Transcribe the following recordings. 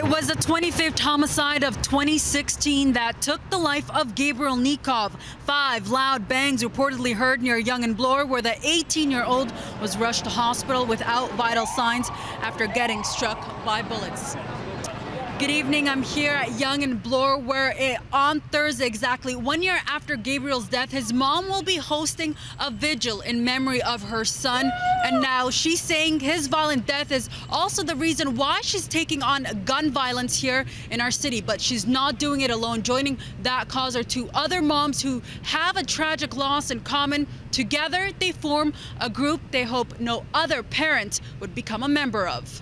was the 25th homicide of 2016 that took the life of Gabriel Nikov. 5 loud bangs reportedly heard near Yonge and Bloor, where the 18-year-old was rushed to hospital without vital signs after getting struck by bullets. Good evening. I'm here at Yonge and Bloor, where on Thursday, exactly 1 year after Gabriel's death, his mom will be hosting a vigil in memory of her son. And now she's saying his violent death is also the reason why she's taking on gun violence here in our city. But she's not doing it alone. Joining that cause are 2 other moms who have a tragic loss in common. Together, they form a group they hope no other parent would become a member of.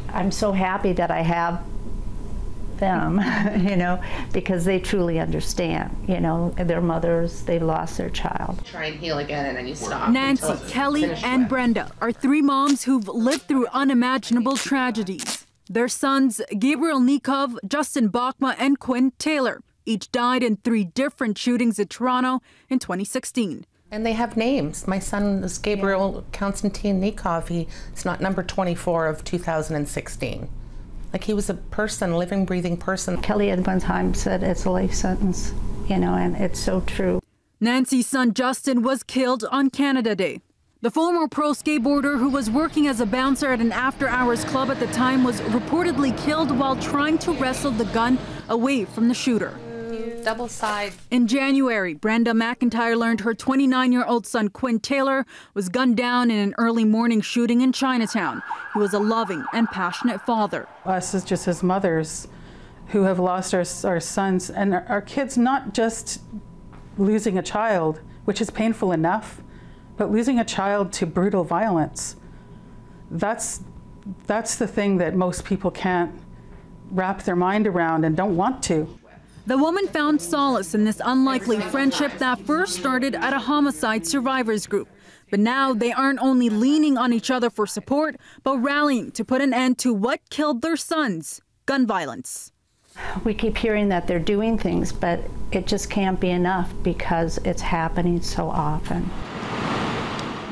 I'm so happy that I have them, you know, because they truly understand, you know, their mothers, they lost their child. Try and heal again and then you stop. Nancy, Kelly, and Brenda are 3 moms who've lived through unimaginable tragedies. Their sons, Gabriel Nikov, Justin Bokma, and Quinn Taylor, each died in 3 different shootings in Toronto in 2016. And they have names. My son is Gabriel Konstantin Nikov. He's not number 24 of 2016. Like, he was a person, living, breathing person. Kelly at one time said it's a life sentence, you know, and it's so true. Nancy's son Justin was killed on Canada Day. The former pro skateboarder who was working as a bouncer at an after-hours club at the time was reportedly killed while trying to wrestle the gun away from the shooter. Double side. In January, Brenda McIntyre learned her 29-year-old son Quinn Taylor was gunned down in an early morning shooting in Chinatown. He was a loving and passionate father. Us as just as mothers who have lost our sons and our kids, not just losing a child, which is painful enough, but losing a child to brutal violence. That's the thing that most people can't wrap their mind around and don't want to. The woman found solace in this unlikely friendship that first started at a homicide survivors group. But now they aren't only leaning on each other for support, but rallying to put an end to what killed their sons, gun violence. We keep hearing that they're doing things, but it just can't be enough because it's happening so often.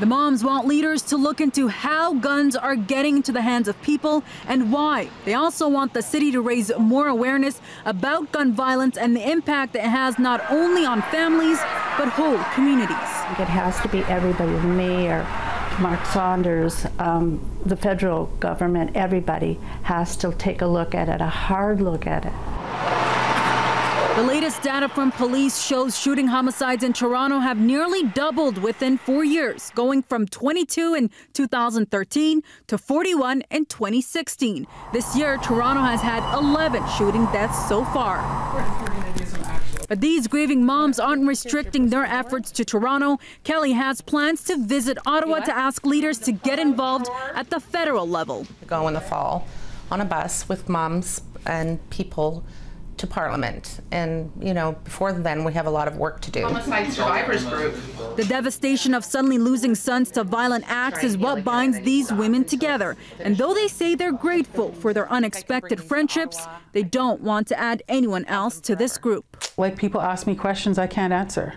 The moms want leaders to look into how guns are getting into the hands of people and why. They also want the city to raise more awareness about gun violence and the impact it has not only on families, but whole communities. It has to be everybody, the mayor, Mark Saunders, the federal government, everybody has to take a look at it, a hard look at it. The latest data from police shows shooting homicides in Toronto have nearly doubled within 4 years, going from 22 in 2013 to 41 in 2016. This year, Toronto has had 11 shooting deaths so far. But these grieving moms aren't restricting their efforts to Toronto. Kelly has plans to visit Ottawa to ask leaders to get involved at the federal level. Go in the fall on a bus with moms and people to Parliament, and you know, before then we have a lot of work to do. Homicide survivors group. The devastation of suddenly losing sons to violent acts is what binds these women together. And though they say they're grateful for their unexpected friendships, they don't want to add anyone else to this group. Like, people ask me questions I can't answer,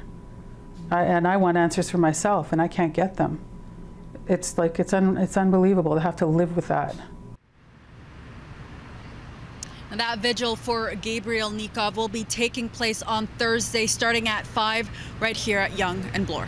and I want answers for myself, and I can't get them. It's like it's unbelievable to have to live with that. And that vigil for Gabriel Nikov will be taking place on Thursday, starting at 5 right here at Yonge and Bloor.